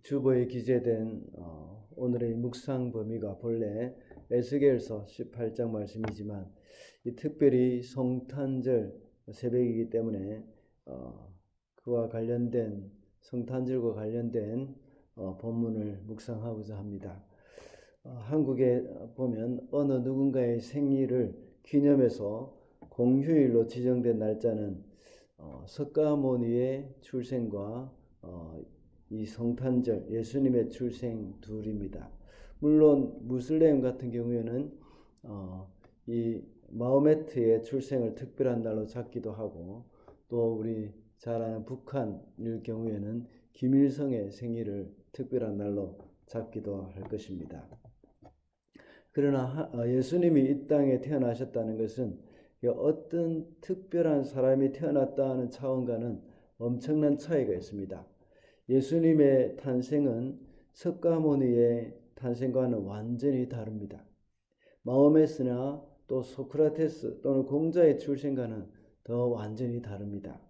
주보에 기재된 오늘의 묵상 범위가 본래 에스겔서 18장 말씀이지만 특별히 성탄절 새벽이기 때문에 그와 관련된 성탄절과 관련된 본문을 묵상하고자 합니다. 한국에 보면 어느 누군가의 생일을 기념해서 공휴일로 지정된 날짜는 석가모니의 출생과 이 성탄절, 예수님의 출생 둘입니다. 물론 무슬림 같은 경우에는 이 마호메트의 출생을 특별한 날로 잡기도 하고, 또 우리 잘 아는 북한일 경우에는 김일성의 생일을 특별한 날로 잡기도 할 것입니다. 그러나 예수님이 이 땅에 태어나셨다는 것은 어떤 특별한 사람이 태어났다는 차원과는 엄청난 차이가 있습니다. 예수님의 탄생은 석가모니의 탄생과는 완전히 다릅니다. 마호메트나 또 소크라테스 또는 공자의 출생과는 더 완전히 다릅니다.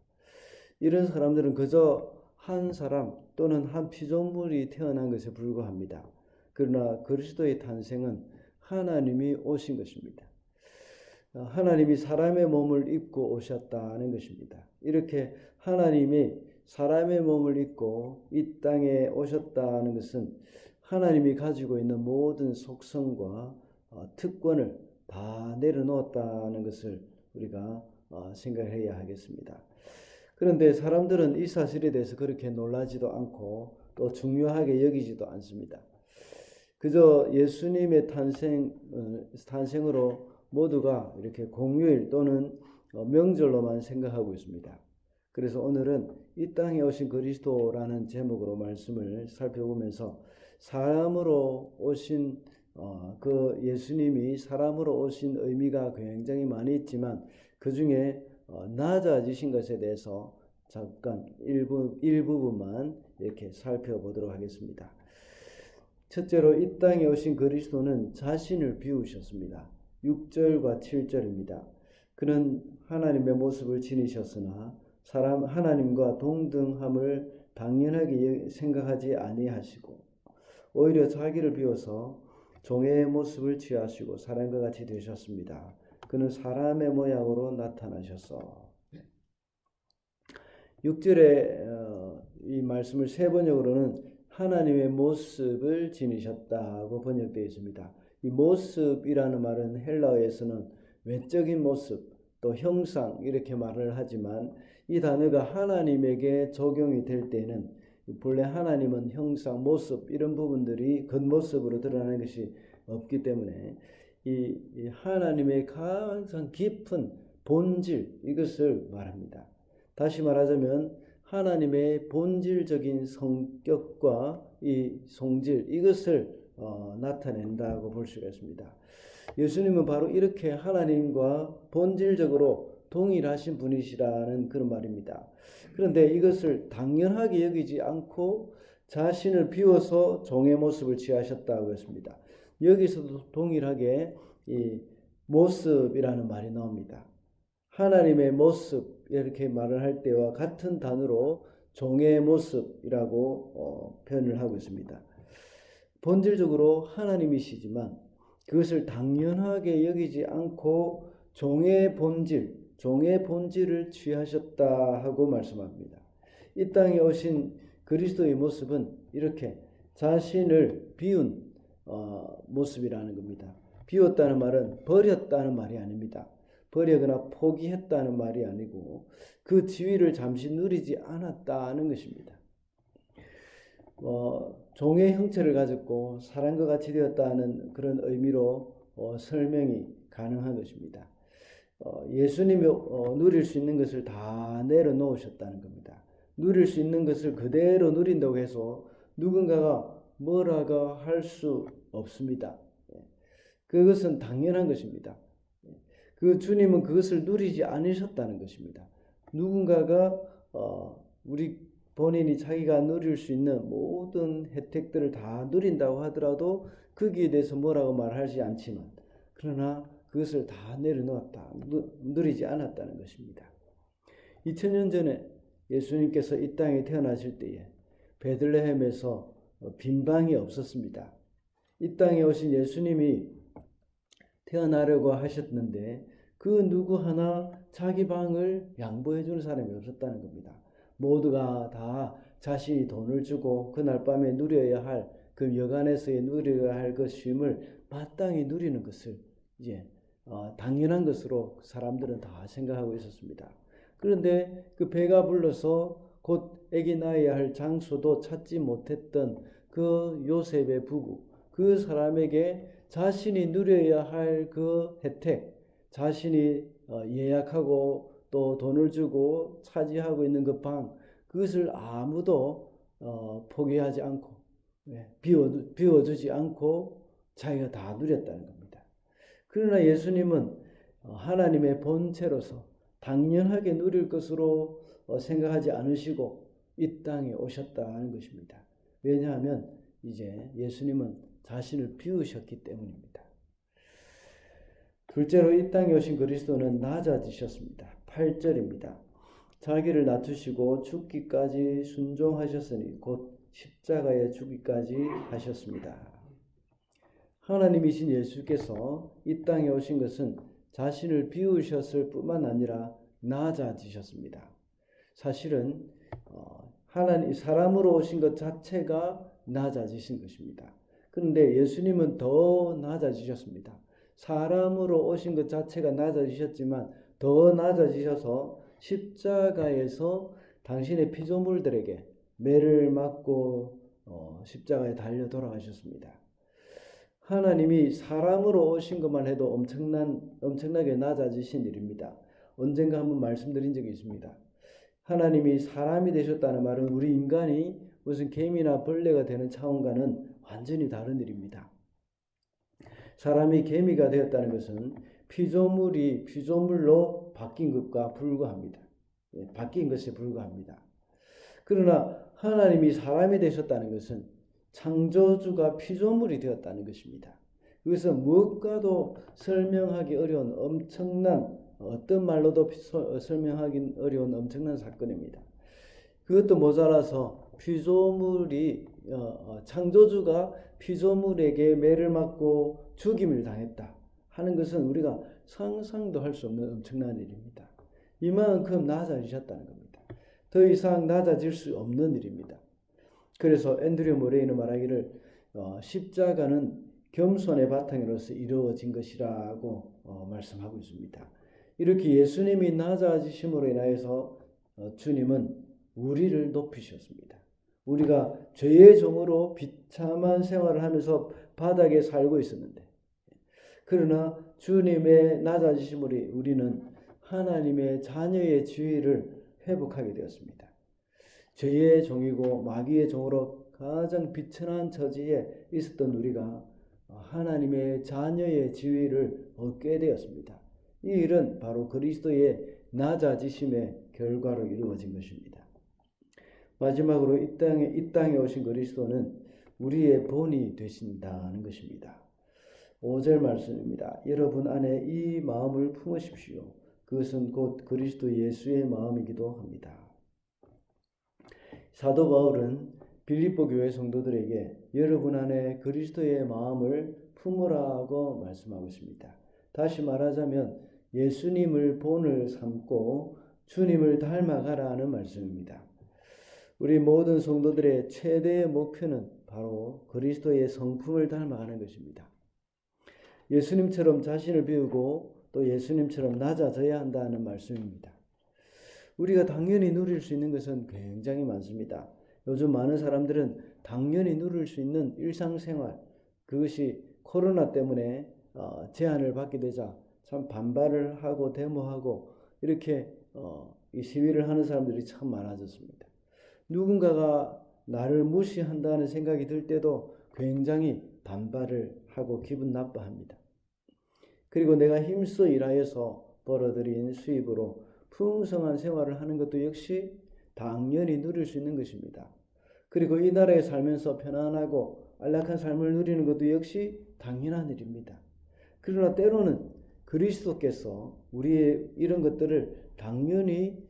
이런 사람들은 그저 한 사람 또는 한 피조물이 태어난 것에 불과합니다. 그러나 그리스도의 탄생은 하나님이 오신 것입니다. 하나님이 사람의 몸을 입고 오셨다는 것입니다. 이렇게 하나님이 사람의 몸을 입고 이 땅에 오셨다는 것은 하나님이 가지고 있는 모든 속성과 특권을 다 내려놓았다는 것을 우리가 생각해야 하겠습니다. 그런데 사람들은 이 사실에 대해서 그렇게 놀라지도 않고 또 중요하게 여기지도 않습니다. 그저 예수님의 탄생으로 모두가 이렇게 공휴일 또는 명절로만 생각하고 있습니다. 그래서 오늘은 이 땅에 오신 그리스도라는 제목으로 말씀을 살펴보면서 사람으로 오신 그 예수님이 사람으로 오신 의미가 굉장히 많이 있지만 그 중에 낮아지신 것에 대해서 잠깐 일부분만 이렇게 살펴보도록 하겠습니다. 첫째로 이 땅에 오신 그리스도는 자신을 비우셨습니다. 6절과 7절입니다. 그는 하나님의 모습을 지니셨으나 하나님과 동등함을 당연하게 생각하지 아니하시고 오히려 자기를 비워서 종의 모습을 취하시고 사람과 같이 되셨습니다. 그는 사람의 모양으로 나타나셨어. 6절에 이 말씀을 세 번역으로는 하나님의 모습을 지니셨다고 번역되어 있습니다. 이 모습이라는 말은 헬라어에서는 외적인 모습, 또 형상 이렇게 말을 하지만 이 단어가 하나님에게 적용이 될 때는 본래 하나님은 형상, 모습 이런 부분들이 겉모습으로 드러나는 것이 없기 때문에 이 하나님의 가장 깊은 본질 이것을 말합니다. 다시 말하자면 하나님의 본질적인 성격과 이 성질 이것을 나타낸다고 볼 수가 있습니다. 예수님은 바로 이렇게 하나님과 본질적으로 동일하신 분이시라는 그런 말입니다. 그런데 이것을 당연하게 여기지 않고 자신을 비워서 종의 모습을 취하셨다고 했습니다. 여기서도 동일하게 이 모습이라는 말이 나옵니다. 하나님의 모습 이렇게 말을 할 때와 같은 단어로 종의 모습이라고 표현을 하고 있습니다. 본질적으로 하나님이시지만 그것을 당연하게 여기지 않고 종의 본질을 취하셨다 하고 말씀합니다. 이 땅에 오신 그리스도의 모습은 이렇게 자신을 비운 모습이라는 겁니다. 비웠다는 말은 버렸다는 말이 아닙니다. 버리거나 포기했다는 말이 아니고 그 지위를 잠시 누리지 않았다는 것입니다. 종의 형체를 가졌고 사람과 같이 되었다는 그런 의미로 설명이 가능한 것입니다. 예수님이 누릴 수 있는 것을 다 내려놓으셨다는 겁니다. 누릴 수 있는 것을 그대로 누린다고 해서 누군가가 뭐라고 할 수 없습니다. 그것은 당연한 것입니다. 그 주님은 그것을 누리지 않으셨다는 것입니다. 누군가가 우리 본인이 자기가 누릴 수 있는 모든 혜택들을 다 누린다고 하더라도 거기에 대해서 뭐라고 말하지 않지만 그러나 그것을 다 내려놓았다, 누리지 않았다는 것입니다. 2000년 전에 예수님께서 이 땅에 태어나실 때에 베들레헴에서 빈방이 없었습니다. 이 땅에 오신 예수님이 태어나려고 하셨는데 그 누구 하나 자기 방을 양보해 주는 사람이 없었다는 겁니다. 모두가 다 자신이 돈을 주고 그날 밤에 누려야 할 그 여간에서의 누려야 할 그 쉼을 마땅히 누리는 것을 이제 당연한 것으로 사람들은 다 생각하고 있었습니다. 그런데 그 배가 불러서 곧 아기 낳아야 할 장소도 찾지 못했던 그 요셉의 부부, 그 사람에게 자신이 누려야 할 그 혜택, 자신이 예약하고 또 돈을 주고 차지하고 있는 그 방, 그것을 아무도 포기하지 않고 비워주지 않고 자기가 다 누렸다는 겁니다. 그러나 예수님은 하나님의 본체로서 당연하게 누릴 것으로 생각하지 않으시고 이 땅에 오셨다는 것입니다. 왜냐하면 이제 예수님은 자신을 비우셨기 때문입니다. 둘째로 이 땅에 오신 그리스도는 낮아지셨습니다. 8절입니다. 자기를 낮추시고 죽기까지 순종하셨으니 곧 십자가에 죽기까지 하셨습니다. 하나님이신 예수께서 이 땅에 오신 것은 자신을 비우셨을 뿐만 아니라 낮아지셨습니다. 사실은 하나님 사람으로 오신 것 자체가 낮아지신 것입니다. 그런데 예수님은 더 낮아지셨습니다. 사람으로 오신 것 자체가 낮아지셨지만 더 낮아지셔서 십자가에서 당신의 피조물들에게 매를 맞고 십자가에 달려 돌아가셨습니다. 하나님이 사람으로 오신 것만 해도 엄청나게 낮아지신 일입니다. 언젠가 한번 말씀드린 적이 있습니다. 하나님이 사람이 되셨다는 말은 우리 인간이 무슨 개미나 벌레가 되는 차원과는 완전히 다른 일입니다. 사람이 개미가 되었다는 것은 피조물이 피조물로 바뀐 것과 불과합니다. 바뀐 것에 불과합니다. 그러나 하나님이 사람이 되셨다는 것은 창조주가 피조물이 되었다는 것입니다. 그것은 무엇과도 설명하기 어려운 엄청난, 어떤 말로도 설명하기 어려운 엄청난 사건입니다. 그것도 모자라서 피조물이 창조주가 피조물에게 매를 맞고 죽임을 당했다 하는 것은 우리가 상상도 할 수 없는 엄청난 일입니다. 이만큼 낮아지셨다는 겁니다. 더 이상 낮아질 수 없는 일입니다. 그래서 앤드류 모레이는 말하기를 십자가는 겸손의 바탕으로서 이루어진 것이라고 말씀하고 있습니다. 이렇게 예수님이 낮아지심으로 인하여서 주님은 우리를 높이셨습니다. 우리가 죄의 종으로 비참한 생활을 하면서 바닥에 살고 있었는데 그러나 주님의 낮아지심으로 우리는 하나님의 자녀의 지위를 회복하게 되었습니다. 죄의 종이고 마귀의 종으로 가장 비천한 처지에 있었던 우리가 하나님의 자녀의 지위를 얻게 되었습니다. 이 일은 바로 그리스도의 낮아지심의 결과로 이루어진 것입니다. 마지막으로 이 땅에 오신 그리스도는 우리의 본이 되신다는 것입니다. 5절 말씀입니다. 여러분 안에 이 마음을 품으십시오. 그것은 곧 그리스도 예수의 마음이기도 합니다. 사도 바울은 빌립보 교회 성도들에게 여러분 안에 그리스도의 마음을 품으라고 말씀하고 있습니다. 다시 말하자면 예수님을 본을 삼고 주님을 닮아가라는 말씀입니다. 우리 모든 성도들의 최대의 목표는 바로 그리스도의 성품을 닮아가는 것입니다. 예수님처럼 자신을 비우고 또 예수님처럼 낮아져야 한다는 말씀입니다. 우리가 당연히 누릴 수 있는 것은 굉장히 많습니다. 요즘 많은 사람들은 당연히 누릴 수 있는 일상생활, 그것이 코로나 때문에 제한을 받게 되자 참 반발을 하고 데모하고 이렇게 이 시위를 하는 사람들이 참 많아졌습니다. 누군가가 나를 무시한다는 생각이 들 때도 굉장히 반발을 하고 기분 나빠합니다. 그리고 내가 힘써 일하여서 벌어들인 수입으로 풍성한 생활을 하는 것도 역시 당연히 누릴 수 있는 것입니다. 그리고 이 나라에 살면서 편안하고 안락한 삶을 누리는 것도 역시 당연한 일입니다. 그러나 때로는 그리스도께서 우리의 이런 것들을 당연히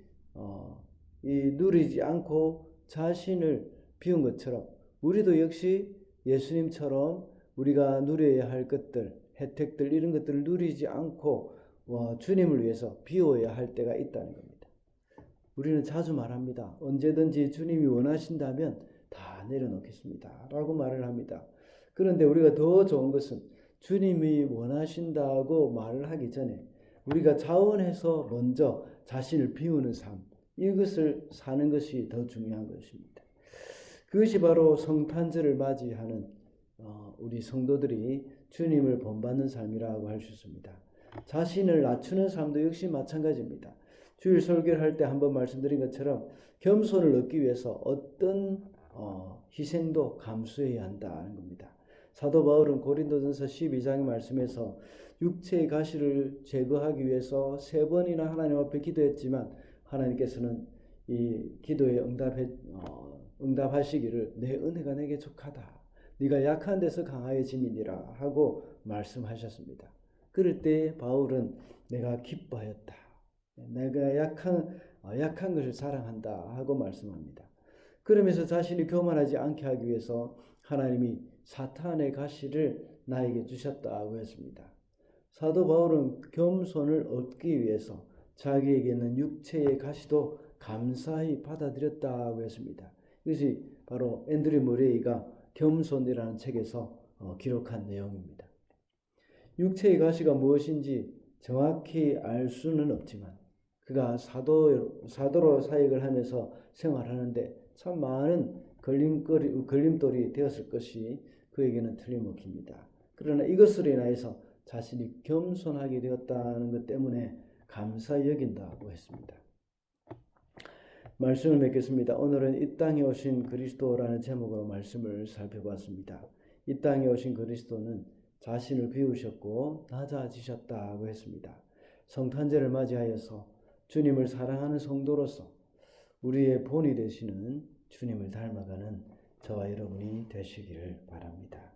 누리지 않고 자신을 비운 것처럼 우리도 역시 예수님처럼 우리가 누려야 할 것들, 혜택들 이런 것들을 누리지 않고 주님을 위해서 비워야 할 때가 있다는 겁니다. 우리는 자주 말합니다. 언제든지 주님이 원하신다면 다 내려놓겠습니다 라고 말을 합니다. 그런데 우리가 더 좋은 것은 주님이 원하신다고 말을 하기 전에 우리가 자원해서 먼저 자신을 비우는 삶, 이것을 사는 것이 더 중요한 것입니다. 그것이 바로 성탄절을 맞이하는 우리 성도들이 주님을 본받는 삶이라고 할 수 있습니다. 자신을 낮추는 삶도 역시 마찬가지입니다. 주일 설교를 할 때 한번 말씀드린 것처럼 겸손을 얻기 위해서 어떤 희생도 감수해야 한다는 겁니다. 사도 바울은 고린도전서 12장의 말씀에서 육체의 가시를 제거하기 위해서 3번이나 하나님 앞에 기도했지만 하나님께서는 이 기도에 응답하시기를 내 은혜가 내게 족하다. 네가 약한 데서 강하여짐이니라 하고 말씀하셨습니다. 그럴 때 바울은 내가 기뻐하였다. 내가 약한 것을 사랑한다 하고 말씀합니다. 그러면서 자신이 교만하지 않게 하기 위해서 하나님이 사탄의 가시를 나에게 주셨다고 했습니다. 사도 바울은 겸손을 얻기 위해서 자기에게 있는 육체의 가시도 감사히 받아들였다고 했습니다. 이것이 바로 앤드류 머레이가 겸손이라는 책에서 기록한 내용입니다. 육체의 가시가 무엇인지 정확히 알 수는 없지만 그가 사도로 사역을 하면서 생활하는데 참 많은 걸림돌이 되었을 것이 그에게는 틀림없습니다. 그러나 이것으로 인하여서 자신이 겸손하게 되었다는 것 때문에 감사히 여긴다고 했습니다. 말씀을 맺겠습니다. 오늘은 이 땅에 오신 그리스도라는 제목으로 말씀을 살펴봤습니다. 이 땅에 오신 그리스도는 자신을 비우셨고 낮아지셨다고 했습니다. 성탄절을 맞이하여서 주님을 사랑하는 성도로서 우리의 본이 되시는 주님을 닮아가는 저와 여러분이 되시기를 바랍니다.